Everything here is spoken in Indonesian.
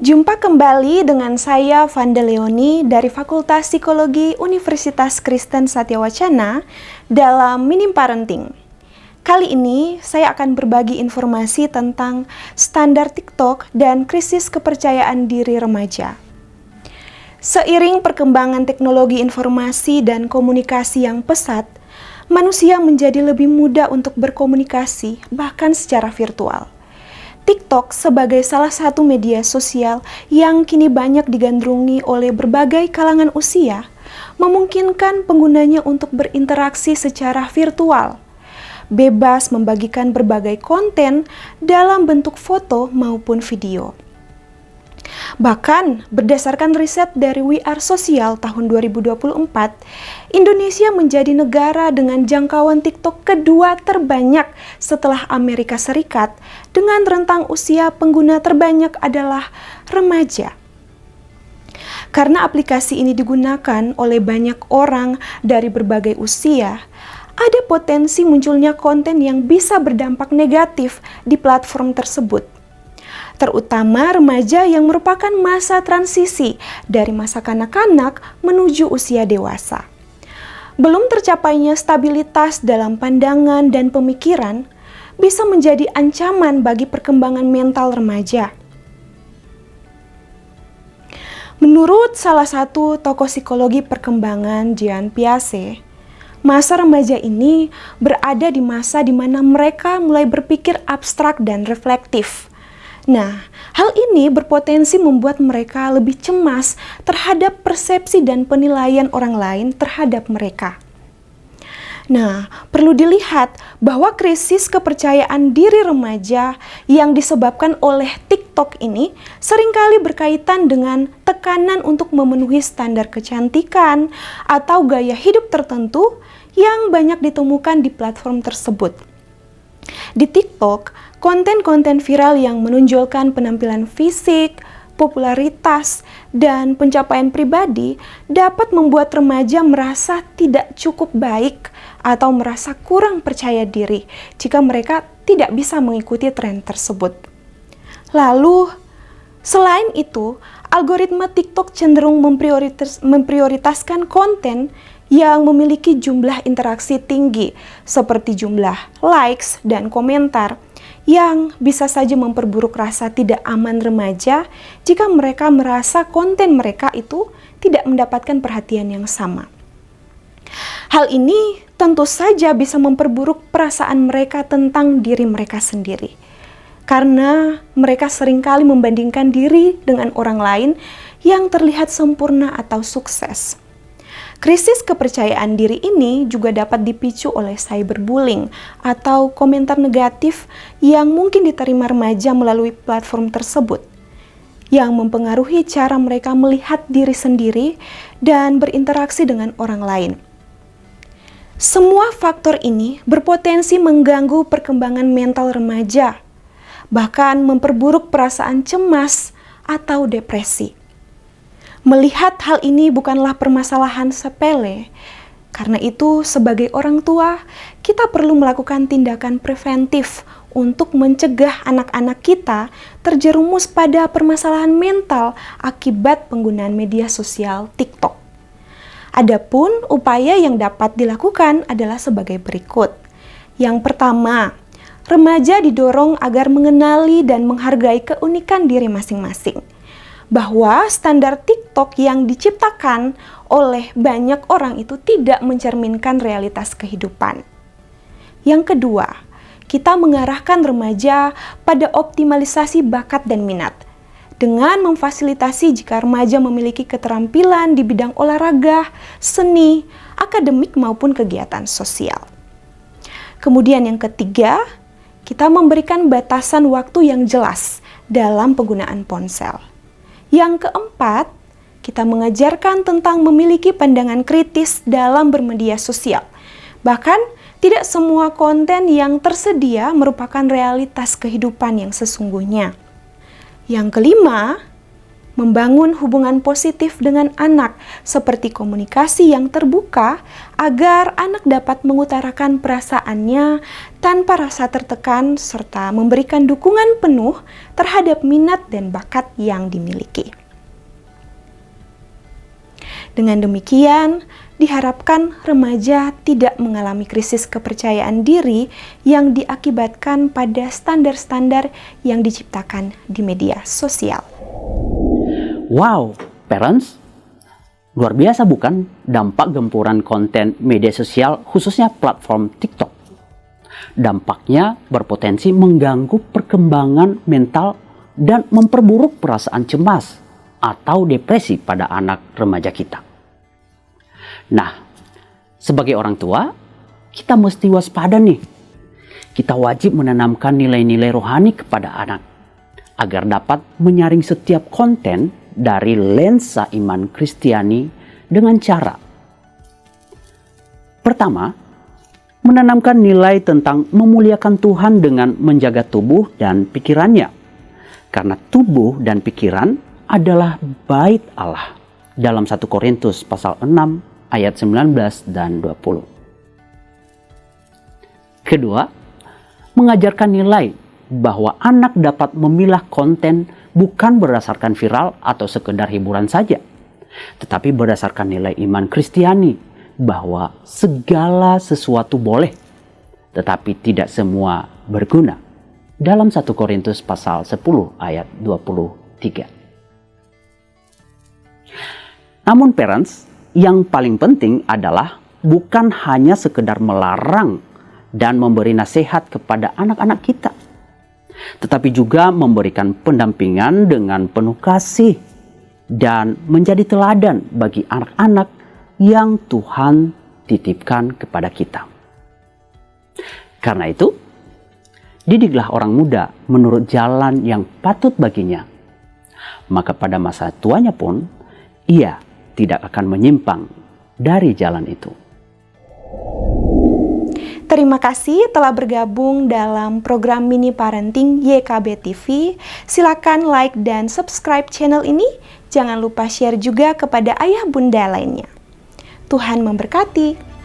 Jumpa kembali dengan saya Vanda Leoni dari Fakultas Psikologi Universitas Kristen Satyawacana dalam Minim Parenting. Kali ini saya akan berbagi informasi tentang standar TikTok dan krisis kepercayaan diri remaja. Seiring perkembangan teknologi informasi dan komunikasi yang pesat, manusia menjadi lebih mudah untuk berkomunikasi bahkan secara virtual. TikTok sebagai salah satu media sosial yang kini banyak digandrungi oleh berbagai kalangan usia, memungkinkan penggunanya untuk berinteraksi secara virtual, bebas membagikan berbagai konten dalam bentuk foto maupun video. Bahkan, berdasarkan riset dari We Are Social tahun 2024, Indonesia menjadi negara dengan jangkauan TikTok kedua terbanyak setelah Amerika Serikat, dengan rentang usia pengguna terbanyak adalah remaja. Karena aplikasi ini digunakan oleh banyak orang dari berbagai usia, ada potensi munculnya konten yang bisa berdampak negatif di platform tersebut, terutama remaja yang merupakan masa transisi dari masa kanak-kanak menuju usia dewasa. Belum tercapainya stabilitas dalam pandangan dan pemikiran bisa menjadi ancaman bagi perkembangan mental remaja. Menurut salah satu tokoh psikologi perkembangan, Jean Piaget, masa remaja ini berada di masa di mana mereka mulai berpikir abstrak dan reflektif. Nah, hal ini berpotensi membuat mereka lebih cemas terhadap persepsi dan penilaian orang lain terhadap mereka. Nah, perlu dilihat bahwa krisis kepercayaan diri remaja yang disebabkan oleh TikTok ini seringkali berkaitan dengan tekanan untuk memenuhi standar kecantikan atau gaya hidup tertentu yang banyak ditemukan di platform tersebut. Di TikTok, konten-konten viral yang menonjolkan penampilan fisik, popularitas, dan pencapaian pribadi dapat membuat remaja merasa tidak cukup baik atau merasa kurang percaya diri jika mereka tidak bisa mengikuti tren tersebut. Lalu, selain itu, algoritma TikTok cenderung memprioritaskan konten yang memiliki jumlah interaksi tinggi, seperti jumlah likes dan komentar, yang bisa saja memperburuk rasa tidak aman remaja jika mereka merasa konten mereka itu tidak mendapatkan perhatian yang sama. Hal ini tentu saja bisa memperburuk perasaan mereka tentang diri mereka sendiri, karena mereka seringkali membandingkan diri dengan orang lain yang terlihat sempurna atau sukses. Krisis kepercayaan diri ini juga dapat dipicu oleh cyberbullying atau komentar negatif yang mungkin diterima remaja melalui platform tersebut, yang mempengaruhi cara mereka melihat diri sendiri dan berinteraksi dengan orang lain. Semua faktor ini berpotensi mengganggu perkembangan mental remaja, bahkan memperburuk perasaan cemas atau depresi. Melihat hal ini bukanlah permasalahan sepele, karena itu sebagai orang tua, kita perlu melakukan tindakan preventif untuk mencegah anak-anak kita terjerumus pada permasalahan mental akibat penggunaan media sosial TikTok. Adapun upaya yang dapat dilakukan adalah sebagai berikut. Yang pertama, remaja didorong agar mengenali dan menghargai keunikan diri masing-masing, bahwa standar TikTok yang diciptakan oleh banyak orang itu tidak mencerminkan realitas kehidupan. Yang kedua, kita mengarahkan remaja pada optimalisasi bakat dan minat, dengan memfasilitasi jika remaja memiliki keterampilan di bidang olahraga, seni, akademik maupun kegiatan sosial. Kemudian yang ketiga, kita memberikan batasan waktu yang jelas dalam penggunaan ponsel. Yang keempat, kita mengajarkan tentang memiliki pandangan kritis dalam bermedia sosial. Bahkan, tidak semua konten yang tersedia merupakan realitas kehidupan yang sesungguhnya. Yang kelima, membangun hubungan positif dengan anak, seperti komunikasi yang terbuka, agar anak dapat mengutarakan perasaannya tanpa rasa tertekan, serta memberikan dukungan penuh terhadap minat dan bakat yang dimiliki. Dengan demikian, diharapkan remaja tidak mengalami krisis kepercayaan diri yang diakibatkan pada standar-standar yang diciptakan di media sosial. Wow, parents, luar biasa bukan dampak gempuran konten media sosial khususnya platform TikTok. Dampaknya berpotensi mengganggu perkembangan mental dan memperburuk perasaan cemas atau depresi pada anak remaja kita. Nah, sebagai orang tua, kita mesti waspada nih. Kita wajib menanamkan nilai-nilai rohani kepada anak agar dapat menyaring setiap konten dari lensa iman Kristiani dengan cara pertama, menanamkan nilai tentang memuliakan Tuhan dengan menjaga tubuh dan pikirannya. Karena tubuh dan pikiran adalah bait Allah dalam 1 Korintus pasal 6 ayat 19 dan 20. Kedua, mengajarkan nilai bahwa anak dapat memilah konten bukan berdasarkan viral atau sekedar hiburan saja, tetapi berdasarkan nilai iman Kristiani bahwa segala sesuatu boleh, tetapi tidak semua berguna. Dalam 1 Korintus pasal 10 ayat 23. Namun parents, yang paling penting adalah bukan hanya sekedar melarang dan memberi nasihat kepada anak-anak kita, tetapi juga memberikan pendampingan dengan penuh kasih dan menjadi teladan bagi anak-anak yang Tuhan titipkan kepada kita. Karena itu, didiklah orang muda menurut jalan yang patut baginya. Maka pada masa tuanya pun, ia tidak akan menyimpang dari jalan itu. Terima kasih telah bergabung dalam program Mini Parenting YKB TV. Silakan like dan subscribe channel ini. Jangan lupa share juga kepada ayah bunda lainnya. Tuhan memberkati.